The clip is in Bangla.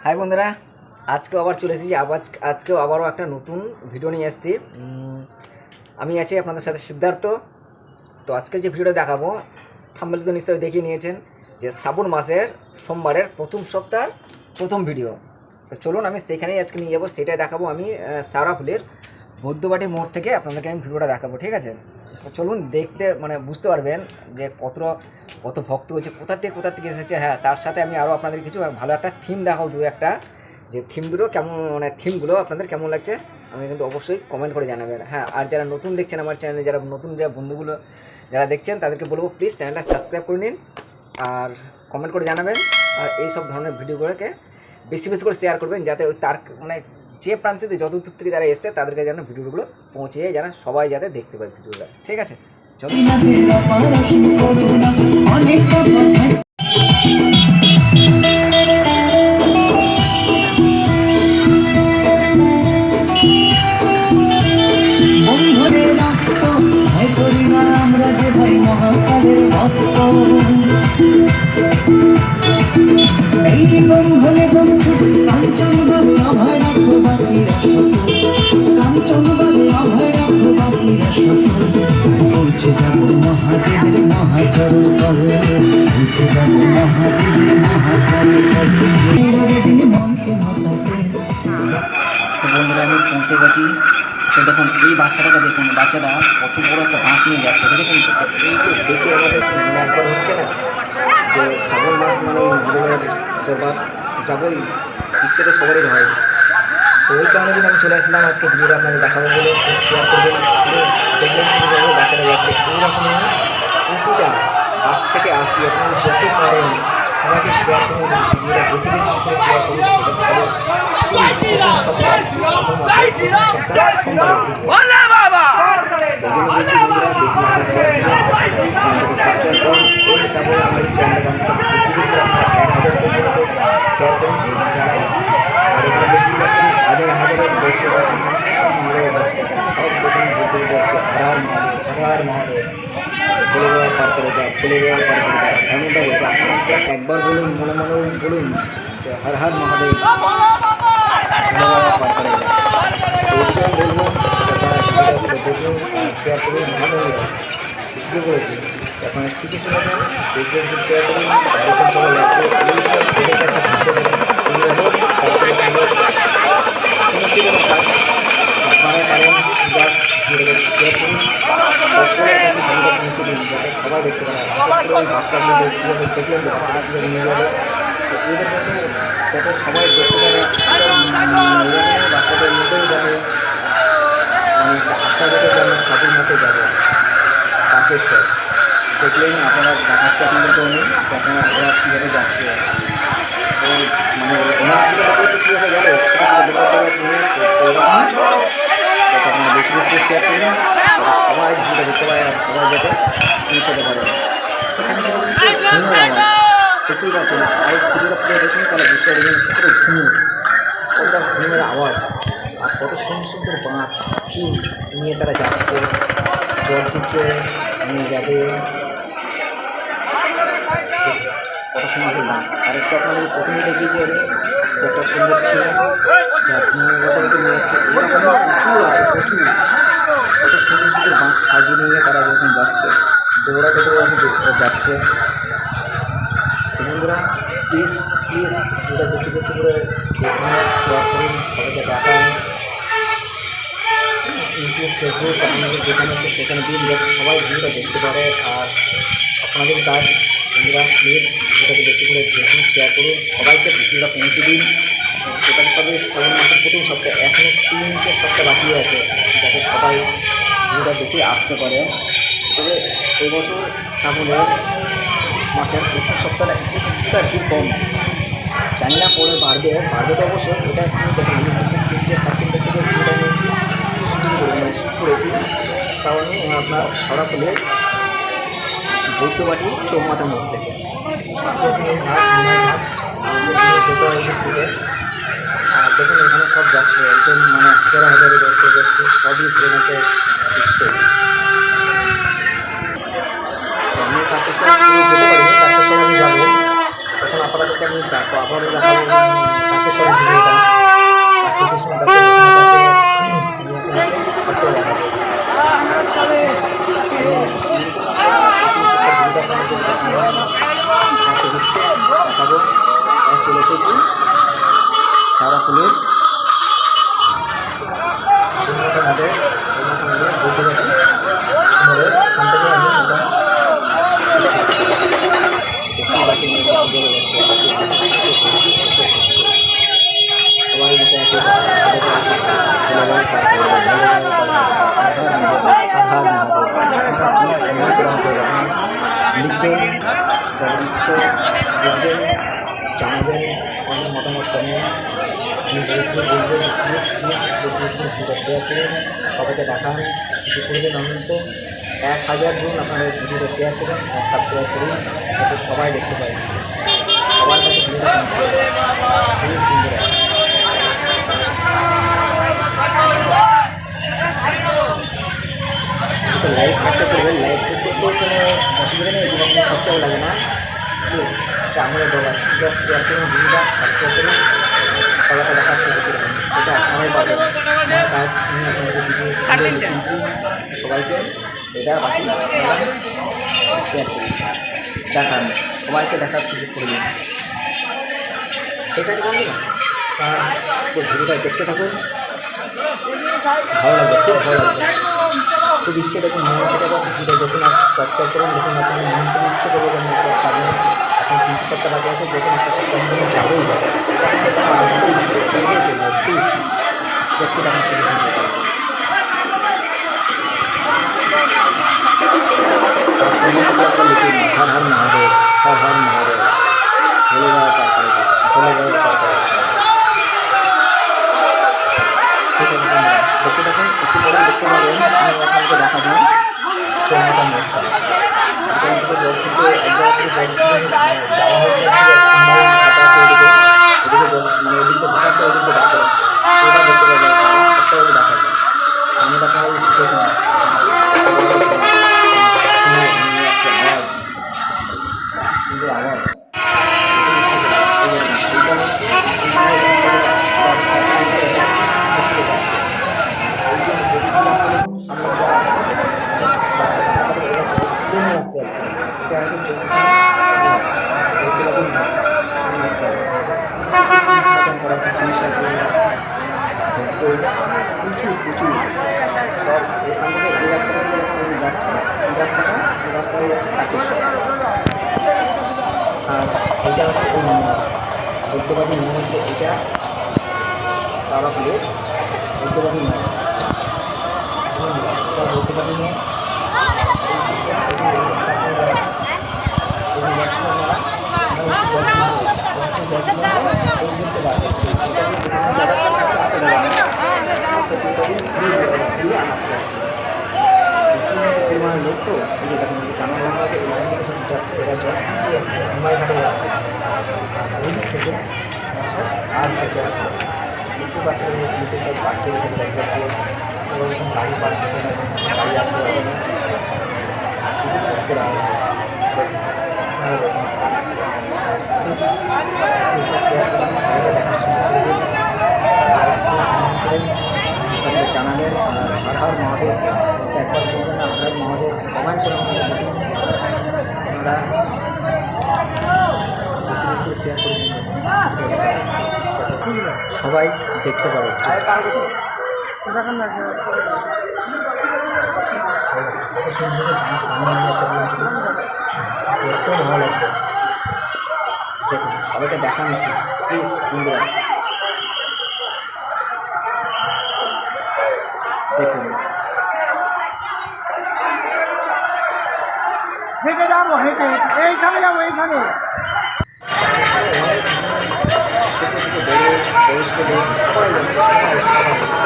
হাই বন্ধুরা, আজকেও আবার চলে এসেছি। আজকেও আবারও একটা নতুন ভিডিও নিয়ে এসেছি। আমি আছি আপনাদের সাথে সিদ্ধার্থ। তো আজকের যে ভিডিওটা দেখাবো, থাম্বনেলে তো নিশ্চয়ই দেখিয়ে নিয়েছেন যে শ্রাবণ মাসের সোমবারের প্রথম সপ্তাহের প্রথম ভিডিও। তো চলুন আমি সেইখানেই আজকে নিয়ে যাবো, সেটাই দেখাবো। আমি শ্যাওড়াফুলির বৈদ্যবাটি মোড় থেকে আপনাদেরকে আমি ভিডিওটা দেখাবো, ঠিক আছে? তো চলুন, দেখলে মানে বুঝতে পারবেন যে কত ভক্ত হচ্ছে, কোথা থেকে এসেছে। হ্যাঁ, তার সাথে আমি আরও আপনাদের কিছু ভালো একটা থিম দেখাবো, একটা যে থিমগুলো কেমন, মানে থিমগুলো আপনাদের কেমন লাগছে আমি কিন্তু অবশ্যই কমেন্ট করে জানাবেন। হ্যাঁ, আর যারা নতুন দেখছেন আমার চ্যানেলে, যারা নতুন যে বন্ধুগুলো যারা দেখছেন তাদেরকে বলবো প্লিজ চ্যানেলটা সাবস্ক্রাইব করে নিন আর কমেন্ট করে জানাবেন। আর এই সব ধরনের ভিডিওগুলোকে বেশি করে শেয়ার করবেন, যাতে ওই তার মানে যে প্রান্তে যত দূর থেকে যারা এসছে তাদেরকে যেন ভিডিওগুলো পৌঁছে যায়, যেন সবাই যাতে দেখতে পায় ভিডিওটা, ঠিক আছে? চলো। উঠে যাব মহাদেবের মহাচল বল, উঠে যাব মহাদেবের মহাচল বল। তো বন্ধুরা, আমি পৌঁছে গেছি। তো দেখুন এই বাচ্চাটাকে দেখুন, বাচ্চাটা কত বড় একটা বাঁশ নিয়ে যাচ্ছে, দেখেছেন তো? এই তো দেখে আমাদের একবার হচ্ছে না যে শ্রাবণ মাস মানে মহাদেবের দরবার যাবই, ইচ্ছে তো সবারই হয়। তো ওই কারণে যদি আমি চলে আসলাম আজকে ভিডিওটা আপনাকে দেখাবো বলে, শেয়ার করবেন। দেখবেন কীভাবে বাচ্চারা যাচ্ছে এইরকম প্রতিটা 8 থেকে 80 আপনারা যত পারেন সবাইকে শেয়ার করুন, ভিডিওটা বেশি করে শেয়ার করুন। এটা সবাই প্রথম সপ্তাহ শ্রাবণ মাসের প্রথম সপ্তাহ সোমবার এই জন্য বলছি বন্ধুরা, বেশি করে শেয়ার করুন, চ্যানেলটাকে সাবস্ক্রাইব করুন। এই শ্রাবণে আমার এই চ্যানেলটাকে বেশি করে আপনারা 1000 পর্যন্ত শেয়ার করুন। যারা আর এখানে দেখতে পাচ্ছেন হাজার দর্শক আছেন, সব মহাদেবের ভক্ত, সব দেখুন ঘুরতে যাচ্ছে হর মহাদেব বলে দেওয়া পার করে দেয়, বলে দেওয়া পার করে দেয়, এমনটা বলছে। আপনারা একবার বলুন, মনে বলুন যে হর হর মহাদেব বলে দেওয়া পার করে দেয়। এইটুকু আমি বলবো, দেখুন আর শেয়ার করুন। ভালো ঠিকই বলেছি, আপনারা ঠিকই শুনেছেন। ফেসবুক শেয়ার করুন, দেখুন সবাই যাচ্ছে এইসব দেখে গেছে ভাগ্য দেবেন। আপনারা পারেন জাস্ট ভিডিওটা শেয়ার করুন, সকলের কাছে ভিডিওটা পৌঁছে দিন, যাতে সবাই দেখতে পারে। বিশেষ করে ওই বাচ্চাগুলো কীভাবে দেখলেন যে বাচ্চাটা কীভাবে নিয়ে যাবে, তো এদের মধ্যে যাতে সবাই দেখতে পারে, বাচ্চাদের মধ্যেও যাতে একটা আশা যাতে যে আমরা শ্রাবণ মাসে যাবো তারকেশ্বর। দেখলেন আপনারা দেখাচ্ছে আপনাদেরকে অনেক যে আপনারা ওরা কীভাবে যাচ্ছে, মানে ওনার কীভাবে গেলে আপনারা বেশি করে শেয়ার করুন, যাতে সবাই ভিডিওটা দেখতে পারে আর সবাই যাতে পৌঁছাতে পারে। ধন্যবাদ। দেখতেই পাচ্ছেন, আর ভিডিওটা পুরো দেখুন, তাহলে বুঝতে পারবেন কত ঘুম, কতটা ঘুমের আওয়াজ আর কত সুন্দর বাঁক থিম নিয়ে তারা যাচ্ছে, জল তুলছে, নিয়ে যাবে, কত সুন্দর বাঁক। আর একটু আপনাদের প্রথমে দেখিয়েছে যে একটা সুন্দর ছিল যা ধর্মগত নিয়ে যাচ্ছে, এরকম প্রচুর আছে, প্রচুর কত সুন্দর বাঁক সাজিয়ে নিয়ে তারা যখন যাচ্ছে, দৌড়াতে যাচ্ছে। বন্ধুরা প্লিজ ভিডিওটা বেশি করে দেখুন, শেয়ার করুন, সবাইকে দেখান। ইউটিউব, ফেসবুক আপনাদের যেখানে আছে সেখানে দিন, যাতে সবাই ভিডিওটা দেখতে পারে। আর আপনাদের কাজ বন্ধুরা, প্লিজ ভিডিওটাকে বেশি করে দেখুন, শেয়ার করুন, সবাইকে ভিডিওটা পৌঁছে দিন। সেটা তবে শ্রাবণ মাসের প্রথম সপ্তাহে, এখনও 3টে সপ্তাহ বাকি আছে, যাতে সবাই ভিডিওটা দেখে আসতে পারে। তবে এবছর শ্রাবণের মাসের প্রথম সপ্তাহে কিছুটা ভিড় কম, জানি না পরে বাড়বে তো অবশ্যই। এটা আপনি দেখুন, আমি 3টে-3:30 থেকে ভিডিওটা শ্যুট করেছি, তাও আমি আপনার শ্যাওড়াফুলির বৈদ্যবাটি চৌমাথার মোড় থেকে। পাশে আছে ঘাট, যেতে হয় এদিক থেকে। আর দেখুন এখানে সব যাচ্ছে, একদম মানে হাজারে দর্শক যাচ্ছে, সবই ট্রেনেতে দিচ্ছে। আমি তারকেশ্বর যেতে পারিনি, তারকেশ্বর তারপরে দেখাবো তারকেশ্বরের ভিডিওটা, কাশী কৃষ্ণ কাছে সত্যি দেখাবো। হচ্ছে দেখাবো। চলে এসেছি সারা ফুলের সুন্দর মধ্যে বসে গেছি এখান থেকে আমি দেখতে পাচ্ছি সবাই লিখবেন, যাদের ইচ্ছে লিখবেন, জানাবেন, অনেক মতামত করবেন। আমি বলবেন প্লিজ প্লিজ বেশি বেশি করে ভিডিও শেয়ার করুন, সবাইকে দেখান, কিছু করবেন। অন্তত 1000 জন আপনারা ভিডিওটা শেয়ার করুন আর সাবস্ক্রাইব করুন, যাতে সবাই দেখতে পায়, সবার কাছে ভিডিওটা পৌঁছে প্লিজ বন্ধুরা। তো লাইক করতে করবেন, লাইক করতে কোনো অসুবিধা নেই, কোনো খরচাও লাগে না। প্লিজ এটা আমাদের বলা, প্লাস শেয়ার করুন, ভিডিওটা সাবস্ক্রাইব করুন, সবাইকে দেখার সুযোগ করবেন, এটা আপনারাই পাবেন। আমার কাজ আমি আপনাদের ভিডিও দিচ্ছি, সবাইকে এটা বাকি শেয়ার করুন, দেখান, সবাইকে দেখার সুযোগ করবেন। ঠিক আছে বন্ধুরা, তো ভিডিওটা দেখতে থাকুন, ভালো লাগবে, খুব ভালো লাগবে, খুব ইচ্ছে দেখুন মনে থেকে আবার ভিডিও দেখুন আর সাবস্ক্রাইব করুন। দেখুন আপনার মন থেকে ইচ্ছে করবো যেন একটা খাবেন, এখন 3 সপ্তাহ বাকি আছে, দেখুন একটা সপ্তাহ মনে যাবেই যাবে, আসতে ইচ্ছে করবে করবো। প্লিজ দেখতে থাকুন খুবই সুন্দর। লিখুন হর হর মহাদেব, হর হর মহাদেব, ভোলে বাবা তারপরে ভোলে বাবা তারপরে। ঠিক আছে বন্ধুরা, দেখতে থাকুন, একটু পরে দেখতে পাবেন আমি আপনাকে দেখা দিন চন্দ্রটা মঠটা। এখান থেকে জল থেকে এক জায়গা থেকে জল যাওয়া হচ্ছে, ভাটা আছে ওদিকে, ওদিকে জল মানে ওদিকে ভাটা আছে, ওদিকে দেখা যাচ্ছে, ওটা দেখতে পাবেন, একটা ওদিকে দেখা যায়। আমি দেখা হয় দেখুন আওয়াজ সুন্দর আওয়াজ প্রচুর সব এখান থেকে এই রাস্তাটা যাচ্ছে, এই রাস্তায় যাচ্ছে তারকেশ্বর। আর এইটা হচ্ছে এই মন্দির, বৌদ্ধবাদী মন্দির হচ্ছে এটা সারা ফুলের বৌদ্ধবাদী মন্দির, এটা বৌদ্ধবাদী মন্দির। পরিমাণের লোক তো এই যে দেখুন কানা ভাঙা আছে, এই লাইন থেকে সব যাচ্ছে, এরা জল দিয়ে যাচ্ছে, হিমাই ঘাটে যাচ্ছে, ওই দিক থেকে সব আজ থেকে আসছে। দেখতে পাচ্ছেন পুলিশের সব পাঠিয়ে রেখেছে ব্যাগটাকে, এবং গাড়ি পাস হতে পারে, গাড়ি আসতে পারবে না, শুধু করতে পারবে। প্লিজ শেয়ার করুন, সবাইকে দেখার সুযোগ করবেন, আর জানাবেন। আর হর হর মহাদেব একবার বলবেন না, হর হর মহাদেব কমেন্ট করে আমাদের বলুন, আপনারা বেশি বেশি করে শেয়ার করুন, সবাই দেখতে পারে। দেখতেও ভালো লাগবে, দেখুন সবাইকে দেখান প্লিজ বন্ধুরা, দেখুন হেঁটে যাবো, হেঁটে এইখানে যাবো, এইখানে ছোটো থেকে বড় বয়স্ক লোক সবাই যাচ্ছে, সবাই